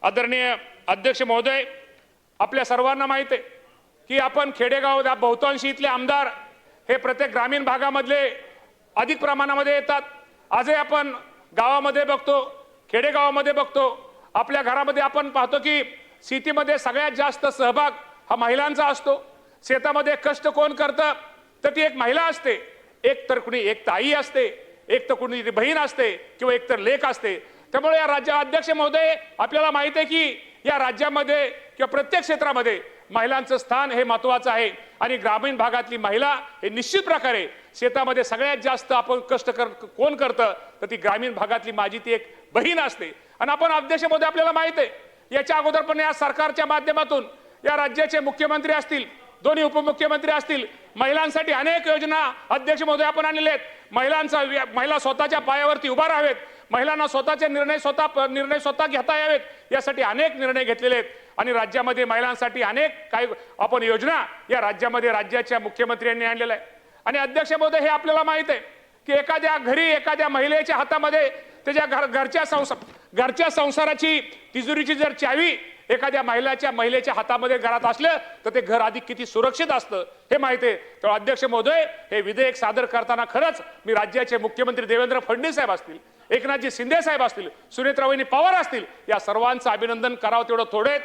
आदरणीय अध्यक्ष महोदय, आपल्या सर्वांना माहित आहे की आपण खेडेगाव बहुतांशी इथले आमदार हे प्रत्येक ग्रामीण भागामधले अधिक प्रमाणामध्ये येतात। आजही आपण गावामध्ये बघतो, खेडेगावामध्ये बघतो, आपल्या घरामध्ये आपण पाहतो की शेतीमध्ये सगळ्यात जास्त सहभाग हा महिलांचा असतो। शेतामध्ये कष्ट कोण करतं तर ती एक महिला असते, एक तर कुणी एक ताई असते, एक तर कुणी बहीण असते किंवा एक तर लेक असते। त्यामुळे या राज्य अध्यक्ष महोदय, आपल्याला माहिती आहे की या राज्यामध्ये किंवा प्रत्येक क्षेत्रामध्ये महिलांचं स्थान हे महत्त्वाचं आहे आणि ग्रामीण भागातली महिला हे निश्चित प्रकारे शेतामध्ये सगळ्यात जास्त आपण कष्ट कोण करतं तर ती ग्रामीण भागातली माझी ती एक बहीण असते। आणि आपण अध्यक्ष महोदय, आपल्याला माहिती आहे याच्या अगोदर पण या सरकारच्या माध्यमातून या राज्याचे मुख्यमंत्री असतील, दोन्ही उपमुख्यमंत्री असतील, महिलांसाठी अनेक योजना अध्यक्ष महोदय आपण आणलेल्या आहेत। महिला स्वतःच्या पायावरती उभा राहावेत, महिलांना स्वतःचे निर्णय स्वतः घेता यावेत, यासाठी अनेक निर्णय घेतलेले आहेत आणि राज्यामध्ये महिलांसाठी अनेक काही आपण योजना या राज्यामध्ये राज्याच्या मुख्यमंत्र्यांनी आणलेल्या आहे। आणि अध्यक्ष महोदय, हे आपल्याला माहित आहे की एखाद्या घरी एखाद्या महिलेच्या हातामध्ये त्याच्या घरच्या संसाराची तिजोरीची जर चावी एखाद्या महिलेच्या हातामध्ये घरात असलं तर ते घर अधिक किती सुरक्षित असतं हे माहिती आहे। तर अध्यक्ष महोदय, हे विधेयक सादर करताना खरंच मी राज्याचे मुख्यमंत्री देवेंद्र फडणवीस साहेब असतील, एकनाथजी शिंदे साहेब असतील, सुनेत्रावहिनी पवार असतील, या सर्वांचं अभिनंदन करावं तेवढं थोडे।